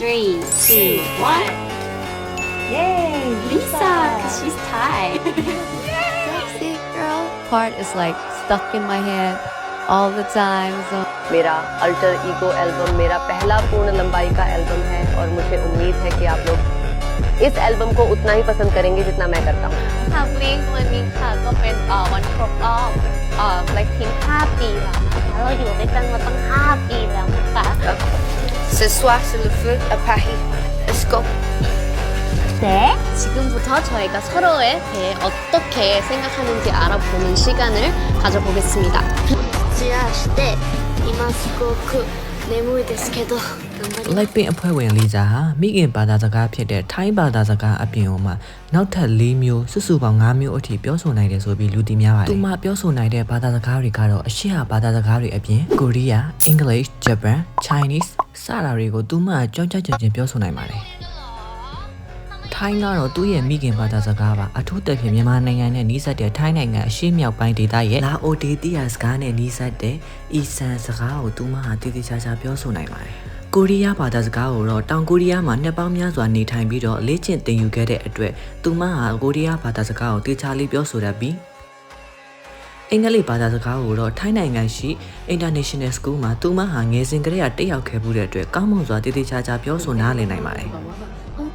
3, 2, 1. Yay! Lisa, 'cause she's Thai. Sexy girl part is like stuck in my head all the time. So मेरा alter ego album मेरा पहला पूर्ण लंबाई का एल्बम है और मुझे उम्मीद है कि आप लोग इस एल्बम को उतना ही पसंद करेंगे जितना मैं करता हूँ ค่ะเพลงวันนี้ค่ะก็เป็นวันครบรอบ Blackpink 5 ปีแล้วนะคะเราอยู่ด้วยกันมาตั้ง5 ปีแล้วนะคะ Ce soir, c'est le feu à Paris. Let's go. 네, 지금부터 저희가 서로에 대해 어떻게 생각하는지 알아보는 시간을 가져보겠습니다. シェアして今すごく眠いですけど頑張り Blackpink အဖွဲ့ဝင်လီဇာဟာမိခင်ဘာသာစကားဖြစ်တဲ့ထိုင်းဘာသာစကားအပြင်မှာနောက်ထပ်၄မျိုးစုစုပေါင်း၅မျိုးအထိပြောဆိုနိုင်တယ်ဆိုပြီးလူသိများပါတယ်။သူမှပြောဆိုနိုင်တဲ့ဘာသာစကားတွေကတော့အရှေ့ဟာဘာသာစကားတွေအပြင်ကိုရီးယား၊ English, Japan, Chinese စတာတွေကိုသူမှကြောင်းကြကြချင်းပြောဆိုနိုင်ပါတယ်။ထိုင်းကတော့သူ့ရဲ့မိခင်ဘာသာစကားပါအထူးသဖြင့်မြန်မာနိုင်ငံနဲ့နှီးစပ်တဲ့ထိုင်းနိုင်ငံအရှေ့မြောက်ပိုင်းဒေသရဲ့လာအိုဒေသီယာစကားနဲ့နှီးစပ်တဲ့အီဆန်စကားကိုသူမှတည်တည်ချာချာပြောဆိုနိုင်ပါတယ်။ကိုရီးယားဘာသာစကားကိုတော့တောင်ကိုရီးယားမှာနှစ်ပေါင်းများစွာနေထိုင်ပြီးတော့အလေးကျင့်သင်ယူခဲ့တဲ့အတွက်သူမှကိုရီးယားဘာသာစကားကိုတေချာလေးပြောဆိုတတ်ပြီးအင်္ဂလိပ်ဘာသာစကားကိုတော့ထိုင်းနိုင်ငံရှိ International School မှာသူမှငယ်စဉ်ကတည်းကတက်ရောက်ခဲ့မှုတဲ့အတွက်ကောင်းမွန်စွာတည်တည်ချာချာပြောဆိုနားလည်နိုင်ပါတယ်။